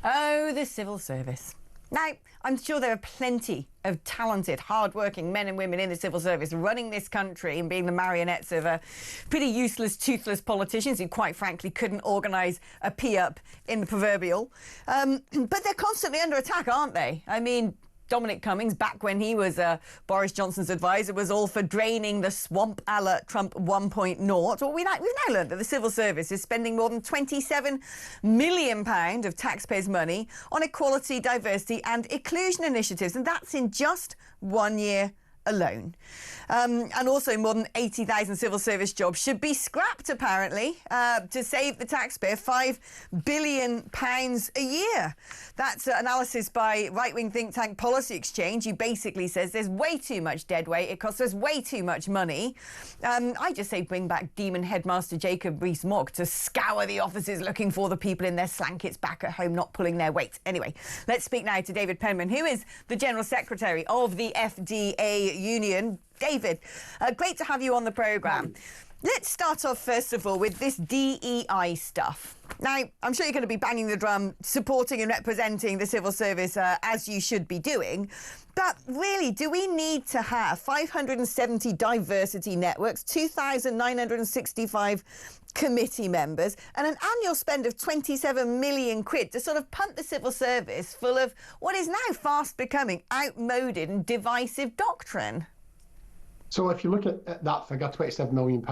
Oh, the civil service. Now, I'm sure there are plenty of talented, hard-working men and women in the civil service running this country and being the marionettes of pretty useless, toothless politicians who, quite frankly, couldn't organise a pee-up in the proverbial. But they're constantly under attack, aren't they? I mean, Dominic Cummings, back when he was Boris Johnson's advisor, was all for draining the swamp a la Trump 1.0. Well, we've now learned that the civil service is spending more than £27 million of taxpayers' money on equality, diversity and inclusion initiatives, and that's in just 1 year alone. And also more than 80,000 civil service jobs should be scrapped, apparently, to save the taxpayer £5 billion a year. That's analysis by right-wing think tank Policy Exchange, who basically says there's way too much dead weight, it costs us way too much money. I just say bring back Demon Headmaster Jacob Rees-Mogg to scour the offices looking for the people in their slankets back at home not pulling their weight. Anyway, let's speak now to David Penman, who is the General Secretary of the FDA Union. David, great to have you on the programme. Let's start off, first of all, with this DEI stuff. Now, I'm sure you're going to be banging the drum, supporting and representing the civil service as you should be doing. But really, do we need to have 570 diversity networks, 2,965 committee members, and an annual spend of 27 million quid to sort of pump the civil service full of what is now fast becoming outmoded and divisive doctrine? So if you look at that figure, £27 million,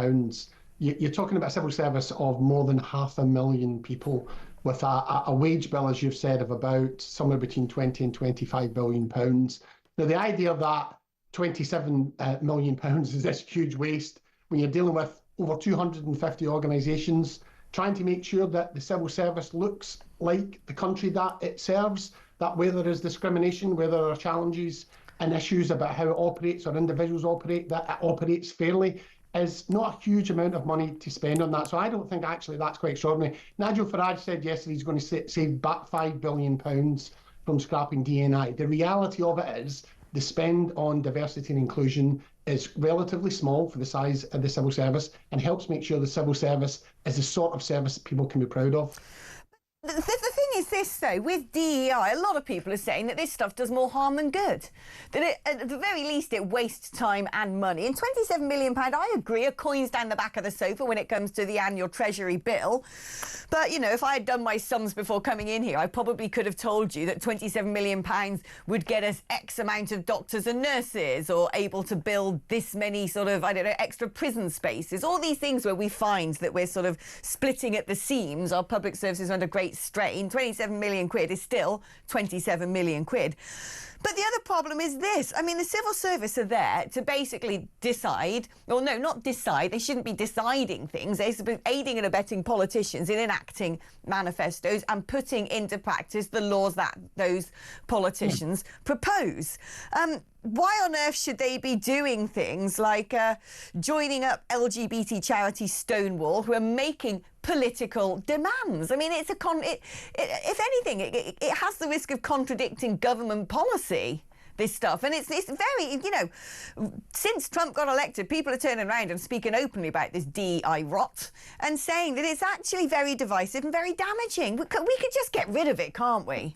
you're talking about a civil service of more than 500,000 people with a wage bill, as you've said, of about somewhere between 20 and £25 billion. Now, the idea of that £27 million is this huge waste when you're dealing with over 250 organisations, trying to make sure that the civil service looks like the country that it serves, that where there is discrimination, where there are challenges and issues about how it operates or individuals operate, that it operates fairly, is not a huge amount of money to spend on that. So I don't think actually that's quite extraordinary. Nigel Farage said yesterday he's going to save back £5 billion from scrapping DNI. The reality of it is the spend on diversity and inclusion is relatively small for the size of the civil service and helps make sure the civil service is the sort of service people can be proud of. The thing is this, though, with DEI, a lot of people are saying that this stuff does more harm than good. That at the very least it wastes time and money. And £27 million, I agree, are coins down the back of the sofa when it comes to the annual Treasury bill. But, you know, if I had done my sums before coming in here, I probably could have told you that £27 million would get us X amount of doctors and nurses, or able to build this many sort of, I don't know, extra prison spaces. All these things where we find that we're sort of splitting at the seams, our public services are under great strain. 27 million quid is still 27 million quid. But the other problem is this. I mean, the civil service are there to basically decide, or no, not decide, they shouldn't be deciding things. They should be aiding and abetting politicians in enacting manifestos and putting into practice the laws that those politicians propose. Why on earth should they be doing things like joining up LGBT charity Stonewall, who are making political demands? I mean, it's if anything, it has the risk of contradicting government policy, this stuff. And it's very, you know, since Trump got elected, people are turning around and speaking openly about this DEI rot and saying that it's actually very divisive and very damaging. We could just get rid of it, can't we?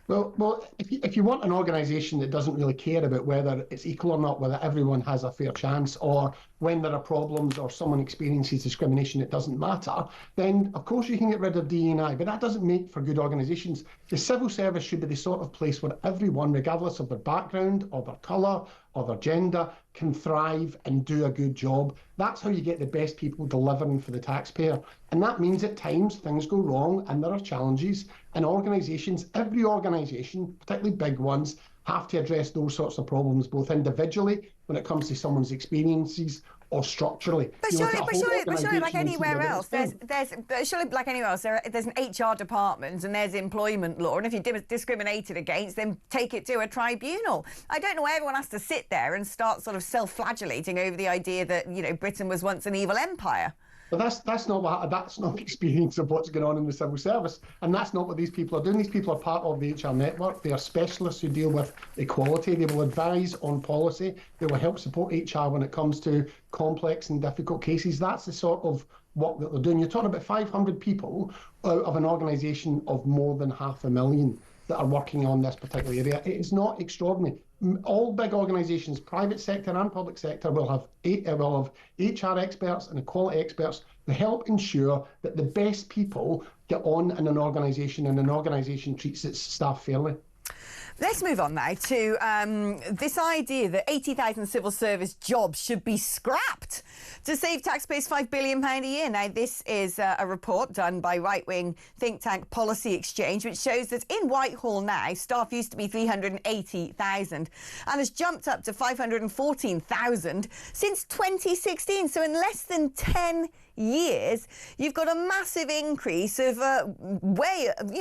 Well, if you want an organisation that doesn't really care about whether it's equal or not, whether everyone has a fair chance, or when there are problems or someone experiences discrimination, it doesn't matter, then of course you can get rid of DEI, but that doesn't make for good organisations. The civil service should be the sort of place where everyone, regardless of their background or their colour or their gender, can thrive and do a good job. That's how you get the best people delivering for the taxpayer. And that means at times things go wrong and there are challenges, and organisations, every organisation, particularly big ones, have to address those sorts of problems, both individually when it comes to someone's experiences, or structurally. But surely, like anywhere else, there's an HR department and there's employment law, and if you're discriminated against, then take it to a tribunal. I don't know why everyone has to sit there and start sort of self-flagellating over the idea that, you know, Britain was once an evil empire. But that's not the experience of what's going on in the civil service, and that's not what these people are doing. These people are part of the HR network. They are specialists who deal with equality. They will advise on policy. They will help support HR when it comes to complex and difficult cases. That's the sort of work that they're doing. You're talking about 500 people out of an organisation of more than 500,000 that are working on this particular area. It is not extraordinary. All big organisations, private sector and public sector, will have HR experts and equality experts to help ensure that the best people get on in an organisation and an organisation treats its staff fairly. Let's move on now to this idea that 80,000 civil service jobs should be scrapped to save taxpayers £5 billion a year. Now, this is a report done by right-wing think tank Policy Exchange, which shows that in Whitehall now, staff used to be 380,000 and has jumped up to 514,000 since 2016. So in less than 10 years, you've got a massive increase of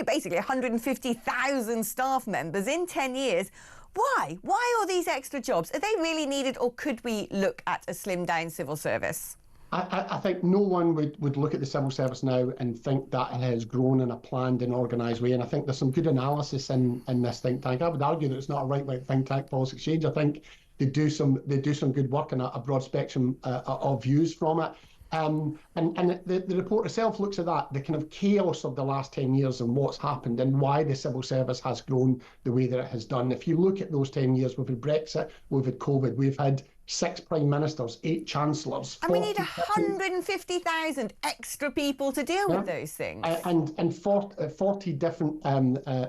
basically 150,000 staff members in 10 years. Why? Why are these extra jobs? Are they really needed, or could we look at a slimmed down civil service? I think no one would look at the civil service now and think that it has grown in a planned and organised way. And I think there's some good analysis in this think tank. I would argue that it's not a right-wing think tank, Policy Exchange. I think they do some good work and a broad spectrum of views from it. And the report itself looks at that, the kind of chaos of the last 10 years and what's happened and why the civil service has grown the way that it has done. If you look at those 10 years, we've had Brexit, we've had COVID, we've had 6 prime ministers, 8 chancellors. And we need 150,000 extra people to deal with those things. And 40 different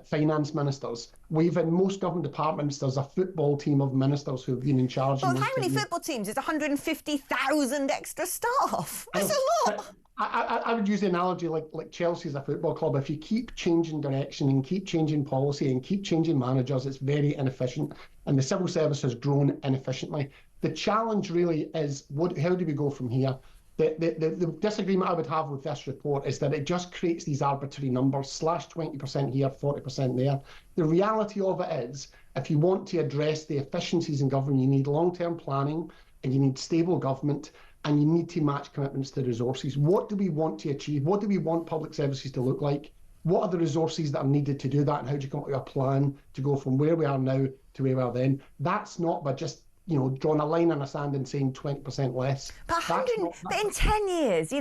finance ministers. We've in most government departments, there's a football team of ministers who've been in charge. Well, how many football teams? It's 150,000 extra staff. That's a lot. I would use the analogy like Chelsea's a football club. If you keep changing direction and keep changing policy and keep changing managers, it's very inefficient. And the civil service has grown inefficiently. The challenge really is, how do we go from here? The disagreement I would have with this report is that it just creates these arbitrary numbers, slash 20% here, 40% there. The reality of it is, if you want to address the efficiencies in government, you need long-term planning and you need stable government, and you need to match commitments to resources. What do we want to achieve? What do we want public services to look like? What are the resources that are needed to do that? And how do you come up with a plan to go from where we are now to where we are then? That's not by just drawing a line in the sand and saying 20% less. But in 10 years,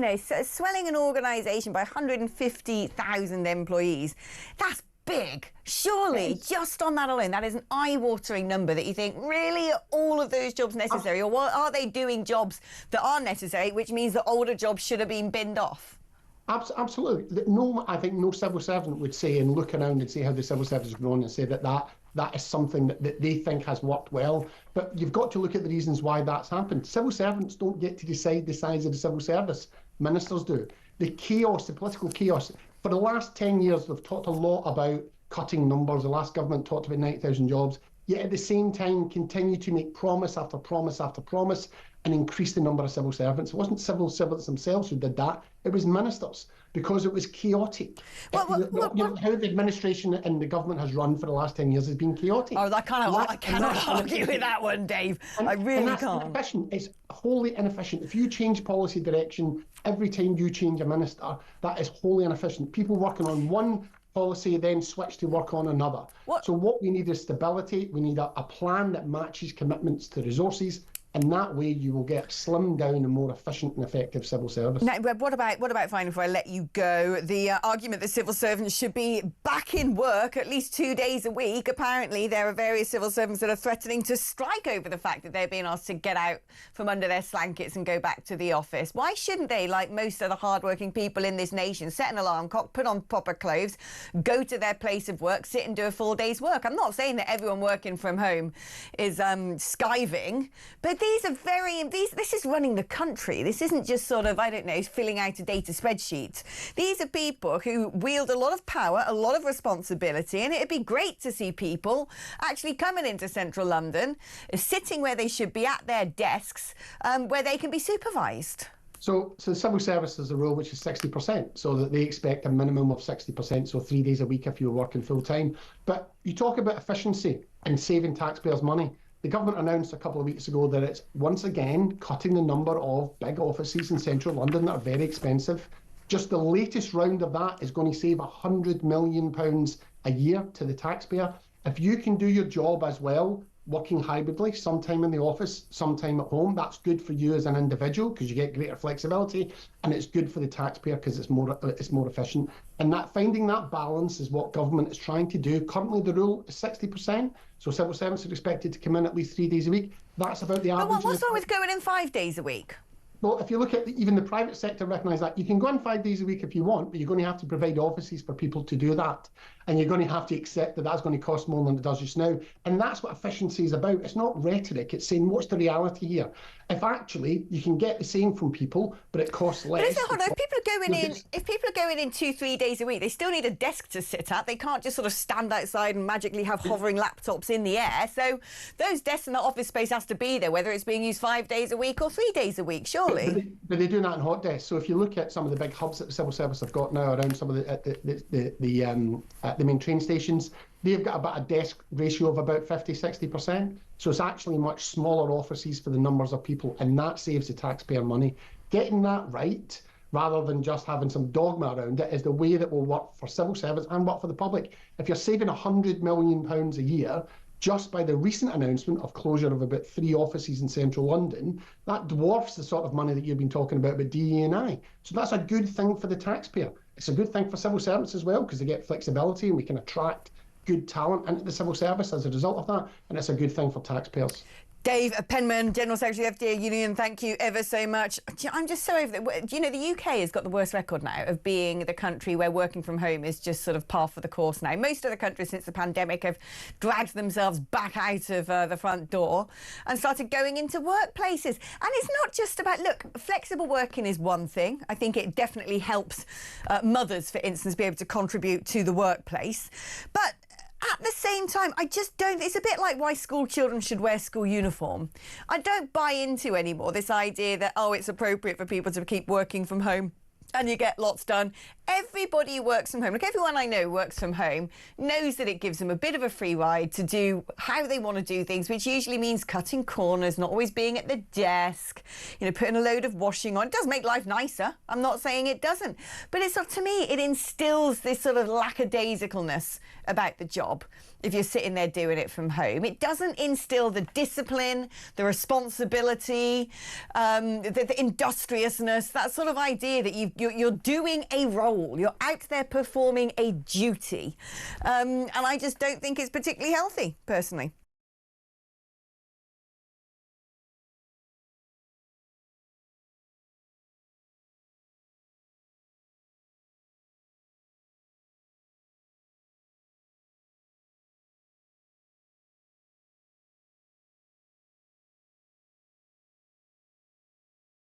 swelling an organisation by 150,000 employees, that's big. Surely, just on that alone, that is an eye-watering number that you think, really, are all of those jobs necessary? Or are they doing jobs that are necessary, which means that older jobs should have been binned off? Absolutely. I think no civil servant would say and look around and see how the civil service has grown and say that is something that they think has worked well. But you've got to look at the reasons why that's happened. Civil servants don't get to decide the size of the civil service. Ministers do. The chaos, the political chaos. For the last 10 years, we've talked a lot about cutting numbers. The last government talked about 90,000 jobs, yet at the same time continue to make promise after promise after promise and increase the number of civil servants. It wasn't civil servants themselves who did that. It was ministers, because it was chaotic. How the administration and the government has run for the last 10 years has been chaotic. Oh, I cannot argue with that one, Dave. I really can't. Inefficient. It's wholly inefficient. If you change policy direction every time you change a minister, that is wholly inefficient. People working on one policy then switch to work on another. So what we need is stability. We need a plan that matches commitments to resources. And that way you will get slimmed down and more efficient and effective civil service. Now, what about finally, before I let you go, the argument that civil servants should be back in work at least 2 days a week? Apparently, there are various civil servants that are threatening to strike over the fact that they're being asked to get out from under their blankets and go back to the office. Why shouldn't they, like most of the hardworking people in this nation, set an alarm clock, put on proper clothes, go to their place of work, sit and do a full day's work? I'm not saying that everyone working from home is skiving, but this is running the country. This isn't just sort of, filling out a data spreadsheet. These are people who wield a lot of power, a lot of responsibility, and it'd be great to see people actually coming into central London, sitting where they should be at their desks, where they can be supervised. So civil service has a rule which is 60%, so that they expect a minimum of 60%, so 3 days a week if you're working full time. But you talk about efficiency and saving taxpayers' money. The government announced a couple of weeks ago that it's once again cutting the number of big offices in central London that are very expensive. Just the latest round of that is going to save £100 million a year to the taxpayer. If you can do your job as well working hybridly, sometime in the office, sometime at home. That's good for you as an individual because you get greater flexibility, and it's good for the taxpayer because it's more efficient. And that finding that balance is what government is trying to do. Currently, the rule is 60%, so civil servants are expected to come in at least 3 days a week. That's about the average. But what's wrong with going in 5 days a week? Well, if you look at even the private sector recognise that. You can go in 5 days a week if you want, but you're going to have to provide offices for people to do that. And you're going to have to accept that that's going to cost more than it does just now. And that's what efficiency is about. It's not rhetoric. It's saying, what's the reality here? If actually you can get the same from people, but it costs less. But isn't it hard? If people are going in 2-3 days a week, they still need a desk to sit at. They can't just sort of stand outside and magically have hovering laptops in the air. So those desks and that office space has to be there, whether it's being used 5 days a week or 3 days a week, surely. But they're doing that in hot desks. So if you look at some of the big hubs that the civil service have got now around some of the main train stations, they've got about a desk ratio of about 50-60%. So it's actually much smaller offices for the numbers of people, and that saves the taxpayer money. Getting that right, rather than just having some dogma around it, is the way that will work for civil servants and work for the public. If you're saving £100 million a year, just by the recent announcement of closure of about 3 offices in central London, that dwarfs the sort of money that you've been talking about DE&I. So that's a good thing for the taxpayer. It's a good thing for civil servants as well, because they get flexibility and we can attract good talent into the civil service as a result of that, and it's a good thing for taxpayers. Dave Penman, General Secretary of the FDA Union, thank you ever so much. I'm just so over that. You know, the UK has got the worst record now of being the country where working from home is just sort of par for the course now. Most of the countries since the pandemic have dragged themselves back out of the front door and started going into workplaces. And it's not just about, look, flexible working is one thing. I think it definitely helps mothers, for instance, be able to contribute to the workplace. But at the same time, I just don't. It's a bit like why school children should wear school uniform. I don't buy into anymore this idea that, oh, it's appropriate for people to keep working from home and you get lots done. Everybody who works from home, like everyone I know who works from home, knows that it gives them a bit of a free ride to do how they want to do things, which usually means cutting corners, not always being at the desk, you know, putting a load of washing on. It does make life nicer. I'm not saying it doesn't. But it's, to me, it instills this sort of lackadaisicalness about the job if you're sitting there doing it from home. It doesn't instill the discipline, the responsibility, the industriousness, that sort of idea that you're doing a role, you're out there performing a duty. And I just don't think it's particularly healthy, personally.